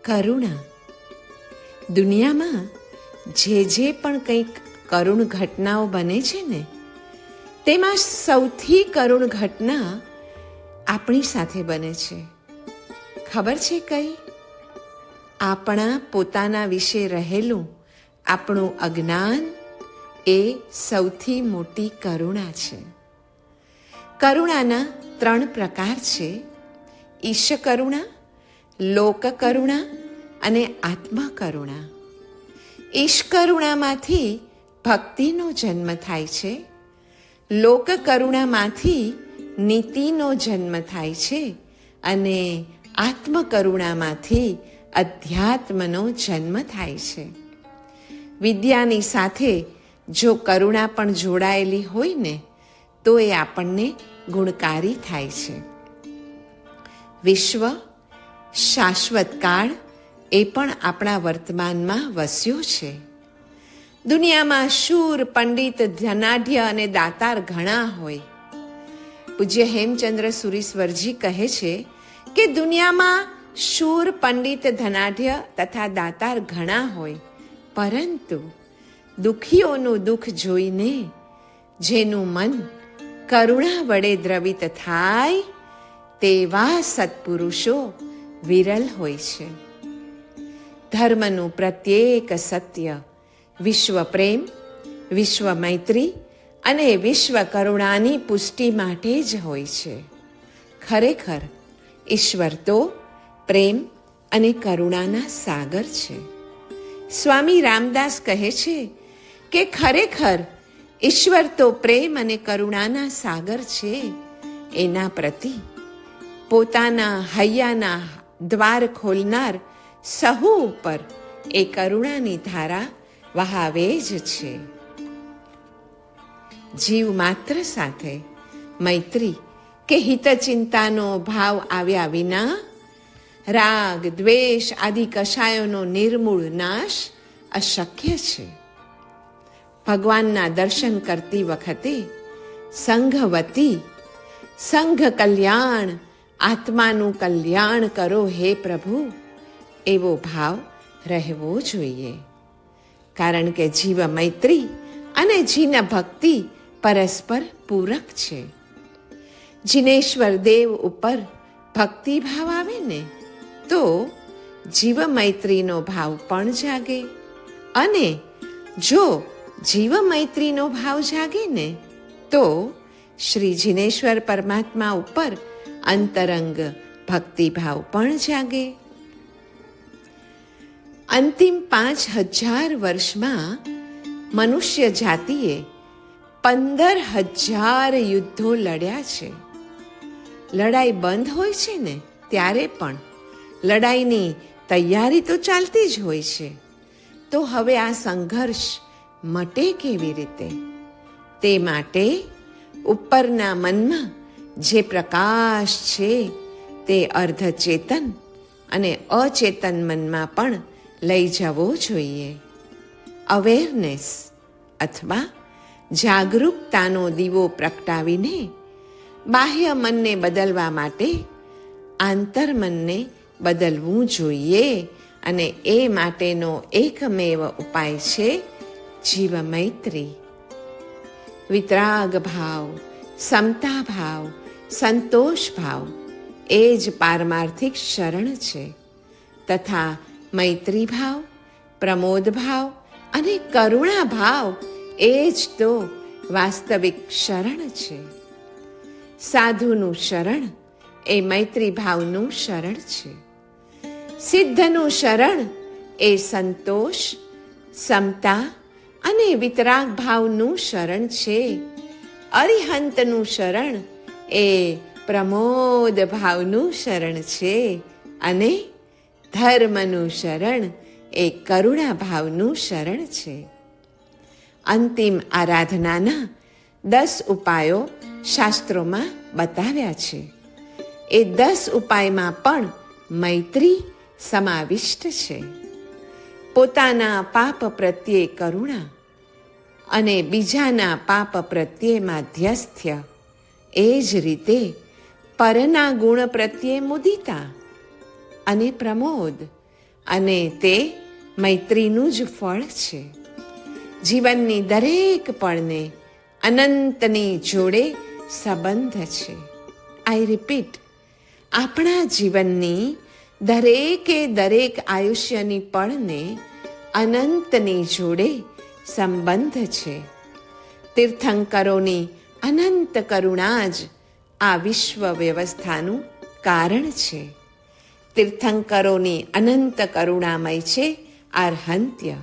કરુણા. દુનિયામાં જે પણ કંઈક કરુણ ઘટનાઓ બને છે ને, તેમાં સૌથી કરુણ ઘટના આપણી સાથે બને છે. ખબર છે કઈ? આપણા પોતાના વિશે રહેલું આપણું અજ્ઞાન એ સૌથી મોટી કરુણા છે. કરુણાના 3 પ્રકાર છે: ઈશ કરુણા, લોક કરુણા અને આત્મા કરુણા. ઈશ કરુણામાંથી ભક્તિનો જન્મ થાય છે. લોક કરુણામાંથી નીતિનો જન્મ થાય છે અને આત્મ કરુણામાંથી અધ્યાત્મનો જન્મ થાય છે. વિદ્યાની સાથે જો કરુણા પણ જોડાયેલી હોય ને, તો એ આપણને ગુણકારી થાય છે. વિશ્વ, શાશ્વત કાળ એ પણ આપણા વર્તમાનમાં વસ્યો છે. દુનિયામાં શૂર, પંડિત, ધનાઢ્ય અને દાતાર ઘણા હોય. પૂજ્ય હેમચંદ્ર સુરીશ્વરજી કહે છે કે દુનિયામાં શૂર, પંડિત, ધનાઢ્ય તથા દાતાર ઘણા હોય, પરંતુ દુઃખીઓનું દુઃખ જોઈને જેનું મન કરુણા વડે દ્રવિત થાય, તેવા સત્પુરુષો વિરલ હોય છે. ધર્મનું પ્રત્યેક સત્ય વિશ્વ પ્રેમ, વિશ્વ મૈત્રી અને વિશ્વ કરુણાની પુષ્ટિ માટે જ હોય છે. ખરેખર ઈશ્વર તો પ્રેમ અને કરુણાના સાગર છે. સ્વામી રામદાસ કહે છે કે ખરેખર ઈશ્વર તો પ્રેમ અને કરુણાના સાગર છે. એના પ્રતિ પોતાના હૈયાના દ્વાર ખોલનાર સહુ ઉપર એ કરુણાની ધારા વહાવે જ છે. જીવ માત્ર સાથે મૈત્રી કે હિતચિંતાનો ભાવ આવ્યા વિના રાગ, દ્વેષ આદિ કષાયોનો નિર્મૂળ નાશ અશક્ય છે. ભગવાનના દર્શન કરતી વખતે સંઘવતી, સંઘ કલ્યાણ, આત્માનું કલ્યાણ કરો હે પ્રભુ, એવો ભાવ રહેવો જોઈએ. કારણ કે જીવ મૈત્રી અને જીન ભક્તિ પરસ્પર પૂરક છે. જીનેશ્વર દેવ ઉપર ભક્તિ ભાવ આવે ને, તો જીવ મૈત્રીનો ભાવ પણ જાગે, અને જો જીવ મૈત્રીનો ભાવ જાગે ને, તો શ્રી જીનેશ્વર પરમાત્મા ઉપર અંતરંગ ભક્તિભાવ પણ જાગે. અંતિમ 5000 વર્ષમાં મનુષ્ય જાતિએ 15,000 યુદ્ધો લડ્યા છે. લડાઈ બંધ હોય છે ને, ત્યારે પણ લડાઈની તૈયારી તો ચાલતી જ હોય છે. તો હવે આ સંઘર્ષ મટે કેવી રીતે? તે માટે ઉપરના મનમાં જે પ્રકાશ છે, તે અર્ધચેતન અને અચેતન મનમાં પણ લઈ જવો જોઈએ. અવેરનેસ અથવા જાગૃતતાનો દીવો પ્રગટાવીને બાહ્ય મનને બદલવા માટે આંતરમનને બદલવું જોઈએ, અને એ માટેનો એકમેવ ઉપાય છે જીવ મૈત્રી. વિતરાગ ભાવ, સમતા ભાવ, સંતોષ ભાવ એ જ પારમાર્થિક શરણ છે, તથા મૈત્રી ભાવ, પ્રમોદ ભાવ અને કરુણા ભાવ એ જ તો વાસ્તવિક શરણ છે. સાધુનું શરણ એ મૈત્રી ભાવનું શરણ છે. સિદ્ધનું શરણ એ સંતોષ, સમતા અને વિતરાગ ભાવનું શરણ છે. અરિહંતનું શરણ એ પ્રમોદ ભાવનું શરણ છે, અને ધર્મનું શરણ એ કરુણા ભાવનું શરણ છે. અંતિમ આરાધનાના 10 ઉપાયો શાસ્ત્રોમાં બતાવ્યા છે. એ 10 ઉપાયમાં પણ મૈત્રી સમાવિષ્ટ છે. પોતાના પાપ પ્રત્યે કરુણા અને બીજાના પાપ પ્રત્યે માધ્યસ્થ્ય, એ જ રીતે પરના ગુણ પ્રત્યે મુદિતા અને પ્રમોદ, અને તે મૈત્રીનું જ ફળ છે. જીવનની દરેક પળને અનંતની જોડે સંબંધ છે. આઈ રિપીટ, આપણા જીવનની દરેકે દરેક આયુષ્યની પળને અનંતની જોડે સંબંધ છે. તીર્થંકરોની અનંત કરુણા જ આ વિશ્વ વ્યવસ્થાનું કારણ છે. તીર્થંકરોની અનંત કરુણામય છે આર્હંત્ય,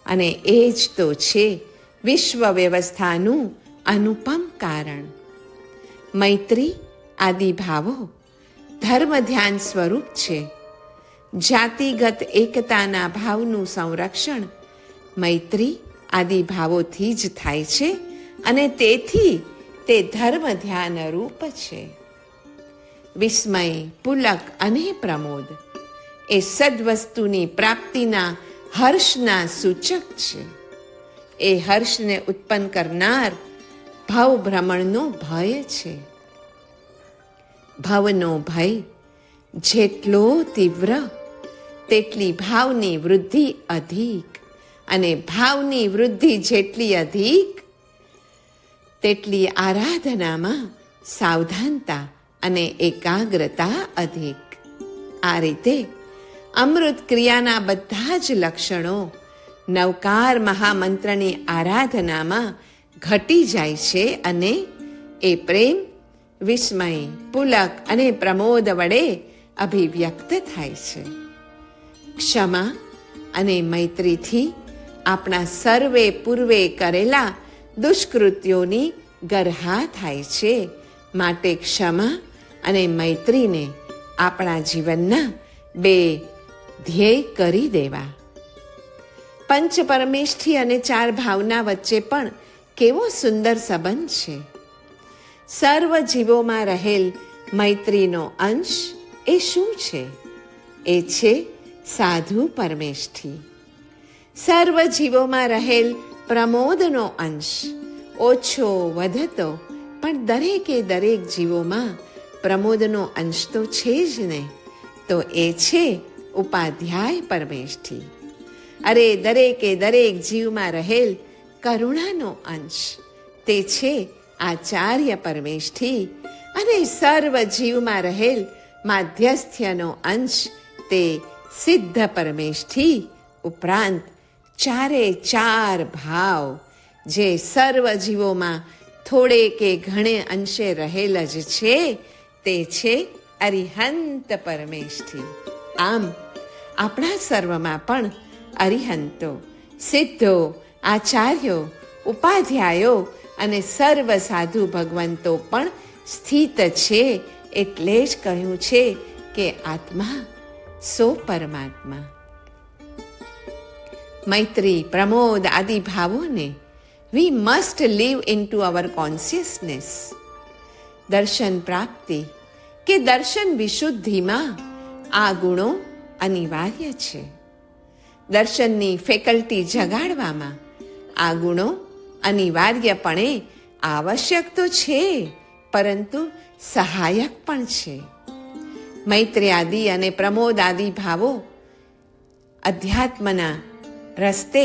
અને એ જ તો છે વિશ્વ વ્યવસ્થાનું અનુપમ કારણ. મૈત્રી આદિ ભાવો ધર્મ ધ્યાન સ્વરૂપ છે. જાતિગત એકતાના ભાવનું સંરક્ષણ મૈત્રી આદિ ભાવોથી જ થાય છે, અને તેથી તે ધર્મ ધ્યાન રૂપ છે. વિસ્મય, પુલક અને પ્રમોદ એ સદવસ્તુની પ્રાપ્તિના હર્ષના સૂચક છે. એ હર્ષને ઉત્પન્ન કરનાર ભવ ભ્રમણનો ભય છે. ભવનો ભય જેટલો તીવ્ર તેટલી ભાવની વૃદ્ધિ અધિક, અને ભાવની વૃદ્ધિ જેટલી અધિક તેટલી આરાધનામાં સાવધાનતા અને એકાગ્રતા અધિક. આ રીતે અમૃત ક્રિયાના બધા જ લક્ષણો નવકાર મહામંત્રની આરાધનામાં ઘટી જાય છે, અને એ પ્રેમ, વિસ્મય, પુલક અને પ્રમોદ વડે અભિવ્યક્ત થાય છે. ક્ષમા અને મૈત્રીથી આપણા સર્વે પૂર્વે કરેલા દુષ્કૃત્યોની ગરહા થાય છે. માટે ક્ષમા અને મૈત્રીને આપણા જીવનના બે ધ્યેય કરી દેવા. પંચ પરમેષ્ઠી અને ચાર ભાવના વચ્ચે પણ કેવો સુંદર સંબંધ છે. સર્વ જીવોમાં રહેલ મૈત્રીનો અંશ એ શું છે? એ છે સાધુ પરમેષ્ઠી. સર્વ જીવોમાં રહેલ પ્રમોદનો અંશ ઓછો વધતો પણ દરેકે દરેક જીવોમાં પ્રમોદનો અંશ તો છે જ ને, તો એ છે ઉપાધ્યાય પરમેષ્ઠી. અરે દરેકે દરેક જીવમાં રહેલ કરુણાનો અંશ તે છે આચાર્ય પરમેષ્ઠી, અને સર્વ જીવમાં રહેલ માધ્યસ્થ્યનો અંશ તે સિદ્ધ પરમેષ્ઠી. ઉપરાંત ચારે ચાર ભાવ જે સર્વ જીવોમાં થોડે કે ઘણે અંશે રહેલ જ છે તે છે અરિહંત પરમેષ્ઠી. આમ આપણા સર્વમાં પણ અરિહંતો, સિદ્ધો, આચાર્યો, ઉપાધ્યાયો અને સર્વ સાધુ ભગવંતો પણ સ્થિત છે. એટલે જ કહ્યું છે કે આત્મા સો પરમાત્મા. મૈત્રી, પ્રમોદ આદિ ભાવોને we must live into our consciousness. દર્શન પ્રાપ્તિ કે દર્શન વિશુદ્ધિમાં આ ગુણો અનિવાર્ય છે. દર્શનની ફેકલ્ટી જગાડવામાં આ ગુણો અનિવાર્યપણે આવશ્યક તો છે, પરંતુ સહાયક પણ છે. મૈત્રી આદિ અને પ્રમોદ આદિ ભાવો અધ્યાત્મના રસ્તે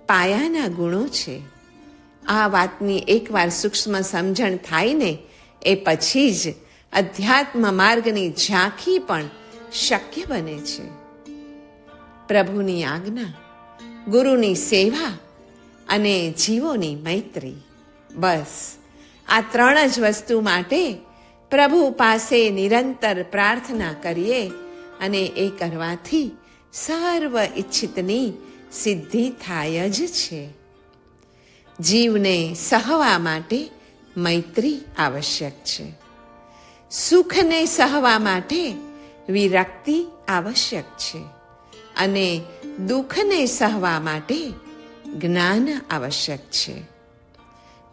પાયાના ગુણો છે. આ વાતની એકવાર સૂક્ષ્મ સમજણ થાય ને એ પછી જ અધ્યાત્મ માર્ગની ઝાંખી પણ શક્ય બને છે. પ્રભુની આજ્ઞા, ગુરુની સેવા અને જીવોની મૈત્રી, બસ આ ત્રણ જ વસ્તુ માટે પ્રભુ પાસે નિરંતર પ્રાર્થના કરીએ, અને એ કરવાથી સર્વ ઈચ્છિતની સિદ્ધિ થાય જ છે. જીવને સહવા માટે મૈત્રી આવશ્યક છે. સુખને સહવા માટે વિરક્તિ આવશ્યક છે, અને દુઃખને સહવા માટે જ્ઞાન આવશ્યક છે.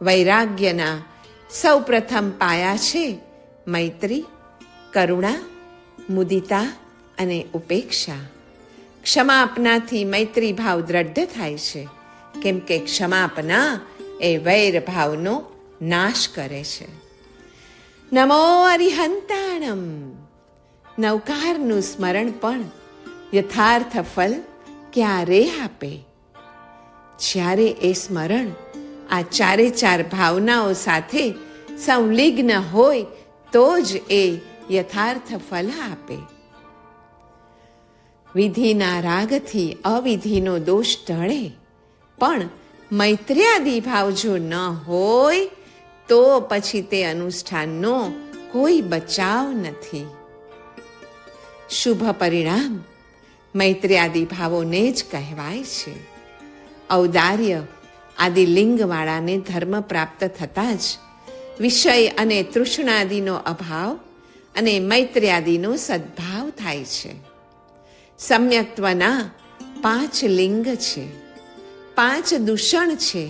વૈરાગ્યના સૌપ્રથમ પાયા છે મૈત્રી, કરુણા, મુદિતા અને ઉપેક્ષા. ક્ષમાપનાથી મૈત્રી ભાવ દ્રઢ થાય છે, કેમ કે ક્ષમાપના એ વૈર ભાવનો નાશ કરે છે. નમો અરિહંતાણમ. નવકારનું સ્મરણ પણ યથાર્થ ફલ ક્યારે આપે? જ્યારે એ સ્મરણ આ ચારે ચાર ભાવનાઓ સાથે સંલિગ્ન હોય તો જ એ યથાર્થ ફલ આપે. વિધિના રાગથી અવિધિનો દોષ ટળે, પણ મૈત્ર્યાદિ ભાવ જો ન હોય તો પછી તે અનુષ્ઠાનનો કોઈ બચાવ નથી. શુભ પરિણામ મૈત્ર્યાદિ ભાવોને જ કહેવાય છે. ઔદાર્ય આદિ લિંગવાળાને ધર્મ પ્રાપ્ત થતાં જ વિષય અને તૃષ્ણાદિનો અભાવ અને મૈત્ર્યાદિનો સદ્ભાવ થાય છે. સમ્યક્ત્વના 5 લિંગ છે, 5 દૂષણ છે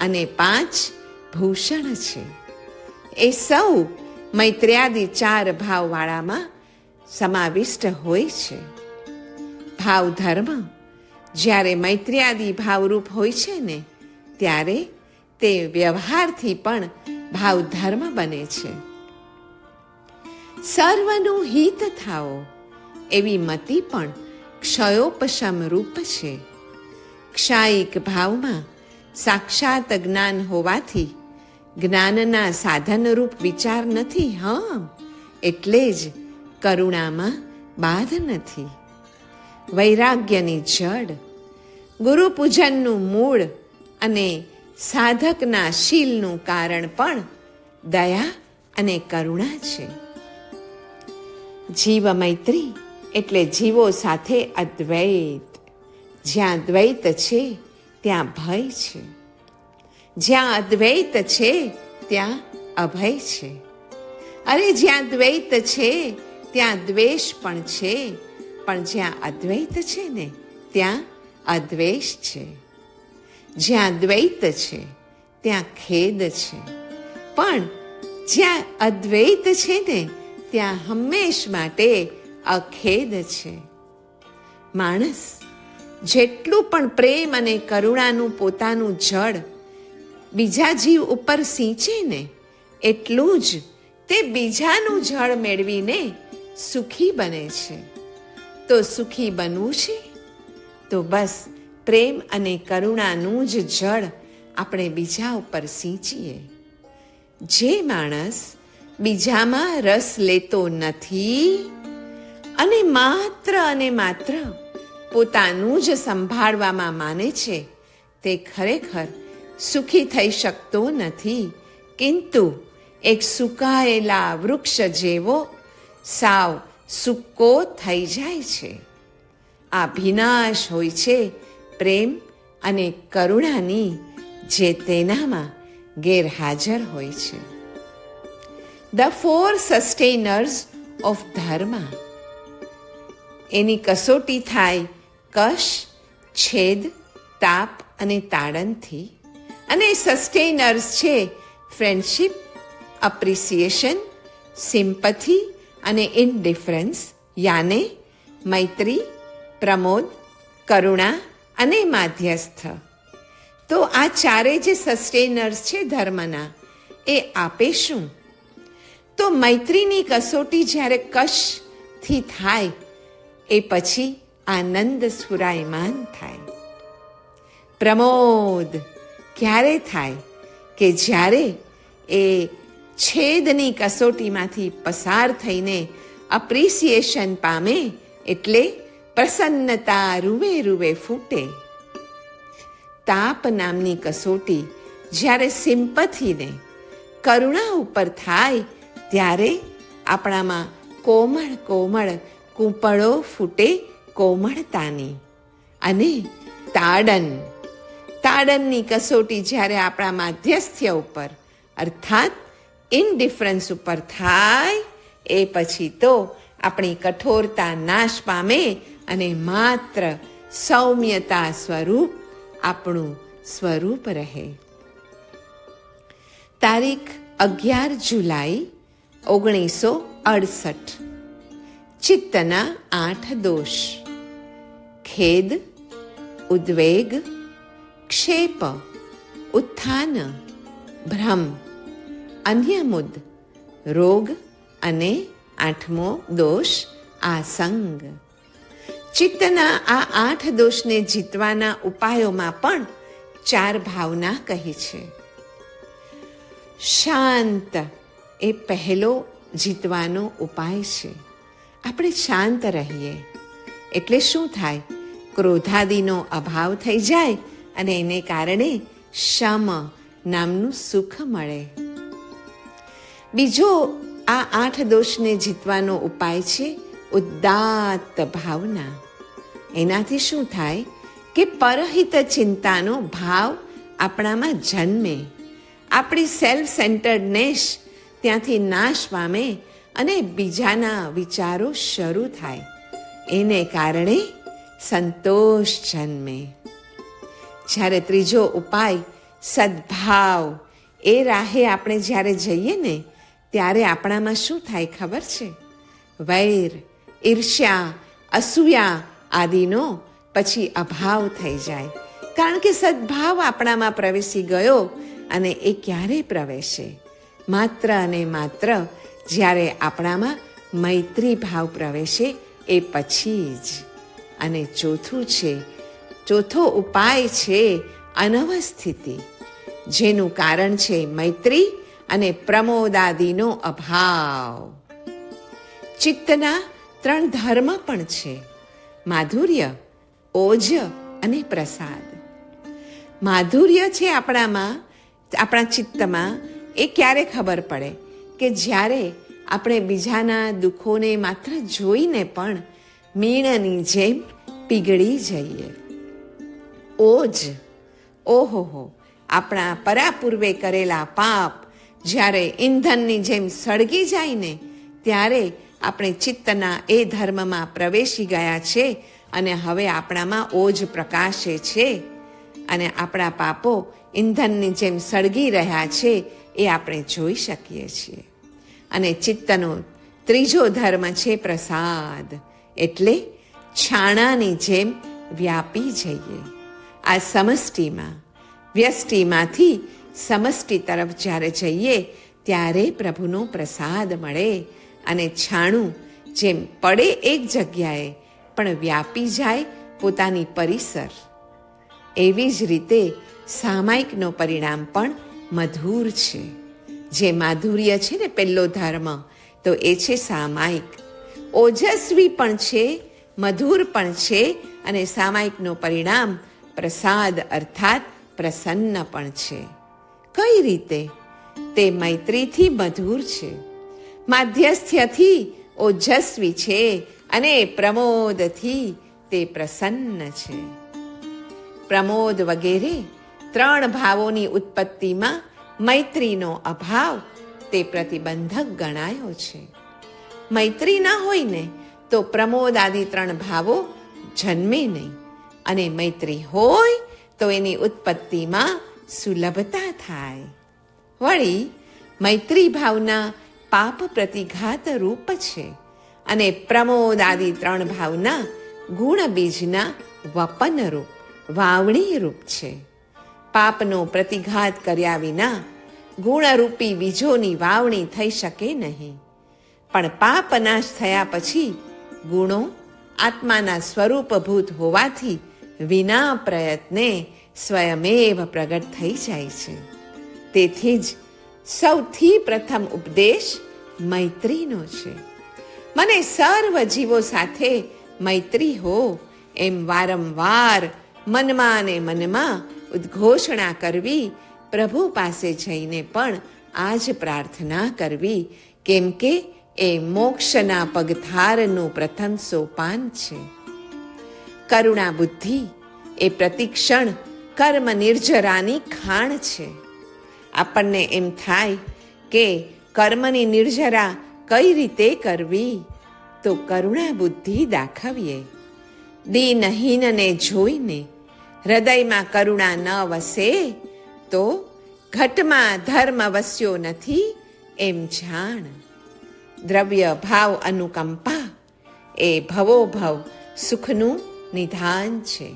અને 5 ભૂષણ છે. એ સૌ મૈત્ર્યાદિ 4 ભાવવાળામાં સમાવિષ્ટ હોય છે. ભાવ ધર્મ જ્યારે મૈત્ર્યાદિ ભાવરૂપ હોય છે ને ત્યારે તે વ્યવહારથી પણ ભાવ ધર્મ બને છે. સર્વનું હિત થાઓ એવી મતિ પણ ક્ષયોપશમ રૂપ છે. ક્ષાયિક ભાવમાં સાક્ષાત જ્ઞાન હોવાથી જ્ઞાનના સાધનરૂપ વિચાર નથી. એટલે જ કરુણામાં બાધ નથી. વૈરાગ્યની જડ, ગુરુ પૂજનનું મૂળ અને સાધકના શીલનું કારણ પણ દયા અને કરુણા છે. જીવ મૈત્રી એટલે જીવો સાથે અદ્વૈત. જ્યાં દ્વૈત છે ત્યાં ભય છે, જ્યાં અદ્વૈત છે ત્યાં અભય છે. અરે જ્યાં દ્વૈત છે ત્યાં દ્વેષ પણ છે, પણ જ્યાં અદ્વૈત છે ને ત્યાં અદ્વેષ છે. જ્યાં દ્વૈત છે ત્યાં ખેદ છે, પણ જ્યાં અદ્વૈત છે ને ત્યાં હંમેશ માટે અખેદ છે. માણસ જેટલું પણ પ્રેમ અને કરુણાનું પોતાનું જળ બીજા જીવ ઉપર સિંચે ને એટલું જ તે બીજાનું જળ મેળવીને સુખી બને છે. તો સુખી બનવું છે તો બસ પ્રેમ અને કરુણાનું જ જળ આપણે બીજા ઉપર સિંચીએ. જે માણસ બીજામાં રસ લેતો નથી અને માત્ર પોતાનું જ સંભાળવામાં માને છે તે ખરેખર સુખી થઈ શકતો નથી, કિંતુ એક સુકાયેલા વૃક્ષ જેવો સાવ સૂકો થઈ જાય છે. આ ભીનાશ હોય છે પ્રેમ અને કરુણાની, જે તેનામાં ગેરહાજર હોય છે. ધ 4 સસ્ટેનર્સ ઓફ ધર્મ. એની કસોટી થાય કશ, છેદ, તાપ અને તાડનથી. અને સસ્ટેનર્સ છે ફ્રેન્ડશિપ, અપ્રિસિએશન, સિમ્પથી અને ઇનડિફરન્સ, યાને મૈત્રી, પ્રમોદ, કરુણા અને માધ્યસ્થ. તો આ ચારે જે સસ્ટેનર્સ છે ધર્મના, એ આપે શું? તો મૈત્રીની કસોટી જ્યારે કશથી થાય એ પછી આનંદ સ્ફુરાયમાન થાય. પ્રમોદ ક્યારે થાય? કે જ્યારે એ છેદની કસોટીમાંથી પસાર થઈને અપ્રિસિએશન પામે, એટલે પ્રસન્નતા રૂવે ફૂટે. તાપ નામની કસોટી જ્યારે સિમ્પથીને કરુણા ઉપર થાય ત્યારે આપણામાં કોમળ કૂંપળો ફૂટે કોમળતાની. અને તાડનની કસોટી જ્યારે આપણા માધ્યસ્થ્ય ઉપર અર્થાત ઇનડિફરન્સ ઉપર થાય એ પછી તો આપણી કઠોરતા નાશ પામે અને માત્ર સૌમ્યતા સ્વરૂપ આપણું સ્વરૂપ રહે. તારીખ 11 જુલાઈ 1968. ચિત્તના 8 દોષ: ખેદ, ઉદ્વેગ, ક્ષેપ, ઉત્થાન, ભ્રમ, અન્યમુદ, રોગ અને 8મો દોષ આસંગ. ચિત્તના આ 8 દોષને જીતવાના ઉપાયોમાં પણ 4 ભાવના કહી છે. શાંત એ પહેલો જીતવાનો ઉપાય છે. આપણે શાંત રહીએ એટલે શું થાય? ક્રોધાદિનો અભાવ થઈ જાય અને એને કારણે શમ નામનું સુખ મળે. બીજો આ 8 દોષને જીતવાનો ઉપાય છે ઉદાત્ત ભાવના. એનાથી શું થાય કે પરહિત ચિંતાનો ભાવ આપણામાં જન્મે, આપણી સેલ્ફ સેન્ટર્ડનેસ ત્યાંથી નાશ પામે અને બીજાના વિચારો શરૂ થાય. એને કારણે સંતોષ જન્મે. જ્યારે ત્રીજો ઉપાય સદ્ભાવ, એ રાહે આપણે જ્યારે જઈએ ને ત્યારે આપણામાં શું થાય ખબર છે? વૈર, ઈર્ષ્યા, અસૂયા આદિનો પછી અભાવ થઈ જાય. કારણ કે સદ્ભાવ આપણામાં પ્રવેશી ગયો અને એ ક્યારે પ્રવેશે? માત્ર અને માત્ર જ્યારે આપણામાં મૈત્રી ભાવ પ્રવેશે એ પછી જ. અને ચોથો ઉપાય છે અનવસ્થિતિ, જેનું કારણ છે મૈત્રી અને પ્રમોદાદિનો અભાવ. ચિત્તના 3 ધર્મ પણ છે: માધુર્ય, ઓજ અને પ્રસાદ. માધુર્ય છે આપણા ચિત્તમાં. એ ક્યારે ખબર પડે? કે જ્યારે આપણે બીજાના દુઃખોને માત્ર જોઈને પણ મીણની જેમ પીગળી જઈએ. ઓજ, ઓહોહો, આપણા પરાપૂર્વે કરેલા પાપ જ્યારે ઈંધણની જેમ સળગી જાય ને ત્યારે આપણે ચિત્તના એ ધર્મમાં પ્રવેશી ગયા છે અને હવે આપણામાં ઓજ પ્રકાશે છે અને આપણા પાપો ઈંધણની જેમ સળગી રહ્યા છે એ આપણે જોઈ શકીએ છીએ. અને ચિત્તનો ત્રીજો ધર્મ છે પ્રસાદ, એટલે છાણાની જેમ વ્યાપી જઈએ. આ સમષ્ટિમાં, વ્યષ્ટિમાંથી સમષ્ટિ તરફ જ્યારે જઈએ ત્યારે પ્રભુનો પ્રસાદ મળે અને છાણું જેમ પડે એક જગ્યાએ પણ વ્યાપી જાય પોતાની પરિસર. એવી જ રીતે સામાયિકનો પરિણામ પણ મધુર છે. જે માધુર્ય છે ને પહેલો ધર્મ, તો એ છે સામાયિક. ઓજસ્વી પણ છે, મધુર પણ છે અને સામાયિકનો પરિણામ પ્રસાદ અર્થાત પ્રસન્ન પણ છે. કઈ રીતે? તે મૈત્રીથી મધુર છે, માધ્યસ્થ્યથી ઓજસ્વી છે અને પ્રમોદથી તે પ્રસન્ન છે. પ્રમોદ વગેરે 3 ભાવોની ઉત્પત્તિમાં મૈત્રીનો અભાવ તે પ્રતિબંધક ગણાયો છે. મૈત્રી ના હોય ને તો પ્રમોદ આદિ 3 ભાવો જન્મે નહીં, અને મૈત્રી હોય તો એની ઉત્પત્તિમાં સુલભતા થાય. વળી મૈત્રી ભાવના પાપ પ્રતિઘાત રૂપ છે અને પ્રમોદ આદિ 3 ભાવના ગુણ બીજના વપન રૂપ, વાવણી રૂપ છે. પાપનો પ્રતિઘાત કર્યા વિના ગુણરૂપી બીજોની વાવણી થઈ શકે નહીં. પણ પાપ નાશ થયા પછી ગુણો આત્માના સ્વરૂપભૂત હોવાથી વિના પ્રયત્ને સ્વયમેવ પ્રગટ થઈ જાય છે. તેથી જ સૌથી પ્રથમ ઉપદેશ મૈત્રીનો છે. મને સર્વ જીવો સાથે મૈત્રી હો, એમ વારંવાર મનમાં ને મનમાં ઉદ્ઘોષણા કરવી, પ્રભુ પાસે જઈને પણ આ જ પ્રાર્થના કરવી, કેમ કે એ મોક્ષના પગથારનું પ્રથમ સોપાન છે. કરુણા બુદ્ધિ એ પ્રતિક્ષણ કર્મ નિર્જરાની ખાણ છે. આપણને એમ થાય કે કર્મની નિર્જરા કઈ રીતે કરવી, તો કરુણા બુદ્ધિ દાખવીએ. દીનહીનને જોઈને હૃદયમાં કરુણા ન વસે તો ઘટમાં ધર્મ વસ્યો નથી એમ જાણ. દ્રવ્ય ભાવ અનુકંપા એ ભવોભવ સુખનું નિધાન છે.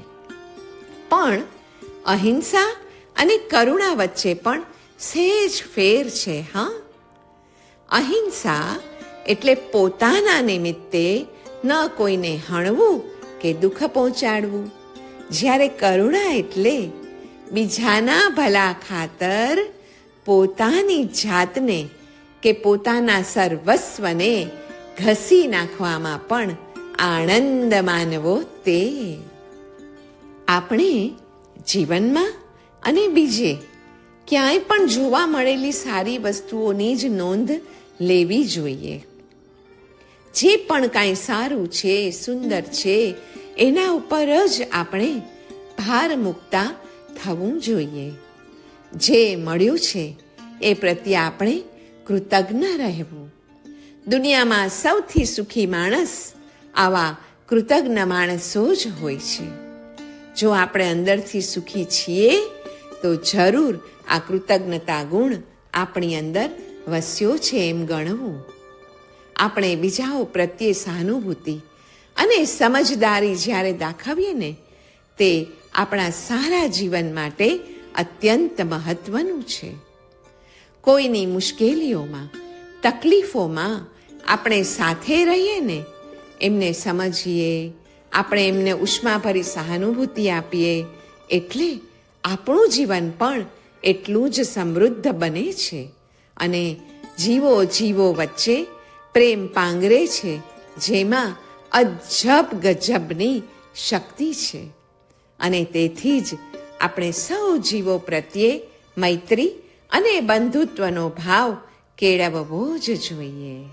પણ અહિંસા અને કરુણા વચ્ચે પણ સહેજ ફેર છે. હા, અહિંસા એટલે પોતાના નિમિત્તે ન કોઈને હણવું કે દુઃખ પહોંચાડવું. જ્યારે કરુણા એટલે બીજાના ભલા ખાતર પોતાની જાતને કે પોતાના સર્વસ્વને ઘસી નાખવામાં પણ આનંદ માનવો તે. આપણે જીવનમાં અને બીજે ક્યાંય પણ જોવા મળેલી સારી વસ્તુઓની જ નોંધ લેવી જોઈએ. જે પણ કાંઈ સારું છે, સુંદર છે, એના ઉપર જ આપણે ભાર મૂકતા થવું જોઈએ. જે મળ્યું છે એ પ્રત્યે આપણે કૃતજ્ઞ રહેવું. દુનિયામાં સૌથી સુખી માણસ આવા કૃતજ્ઞ માણસો જ હોય છે. જો આપણે અંદરથી સુખી છીએ તો જરૂર આ કૃતજ્ઞતા ગુણ આપણી અંદર વસ્યો છે એમ ગણવું. આપણે બીજાઓ પ્રત્યે સહાનુભૂતિ અને સમજદારી જ્યારે દાખવીએ ને તે આપણા સારા જીવન માટે અત્યંત મહત્વનું છે. કોઈની મુશ્કેલીઓમાં, તકલીફોમાં આપણે સાથે રહીએ ને, એમને સમજીએ, આપણે એમને ઉષ્માભરી સહાનુભૂતિ આપીએ એટલે આપણું જીવન પણ એટલું જ સમૃદ્ધ બને છે અને જીવો જીવો વચ્ચે પ્રેમ પાંગરે છે, જેમાં અજબ ગજબની શક્તિ છે. અને તેથી જ આપણે સૌ જીવો પ્રત્યે મૈત્રી અને બંધુત્વનો ભાવ કેળવવો જ જોઈએ.